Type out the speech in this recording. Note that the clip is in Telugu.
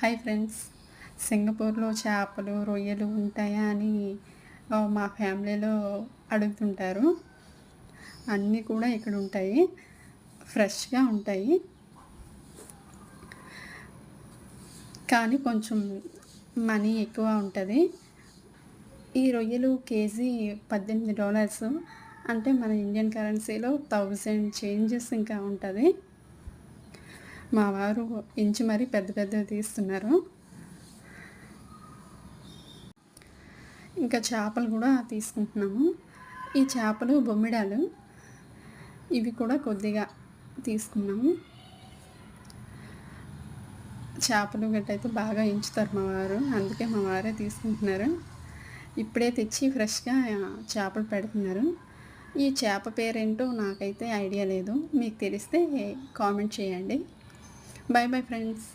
Hi friends. సింగపూర్‌లో చేపలు, రొయ్యలు ఉంటాయా అని మా ఫ్యామిలీలో అడుగుతుంటారు. అన్నీ కూడా ఇక్కడ ఉంటాయి. ఫ్రెష్‌గా ఉంటాయి. కానీ కొంచెం మనీ ఎక్కువ ఉంటది. ఈ రొయ్యలు కేజీ $18 అంటే మన ఇండియన్ కరెన్సీలో 1000 చేంజెస్ ఇంకా ఉంటది. మా వారు ఎంచి మరీ పెద్ద పెద్దవి తీస్తున్నారు. ఇంకా చేపలు కూడా తీసుకుంటున్నాము. ఈ చేపలు బొమ్మిడాలు. ఇవి కూడా కొద్దిగా తీసుకున్నాము. చేపలు గట్టయితే బాగా ఎంచుతారు మా వారు. అందుకే మా వారే తీసుకుంటున్నారు. ఇప్పుడే తెచ్చి ఫ్రెష్‌గా చేపలు పెడుతున్నారు. ఈ చేప పేరేంటో నాకైతే ఐడియా లేదు. మీకు తెలిస్తే కామెంట్ చేయండి. By bye friends.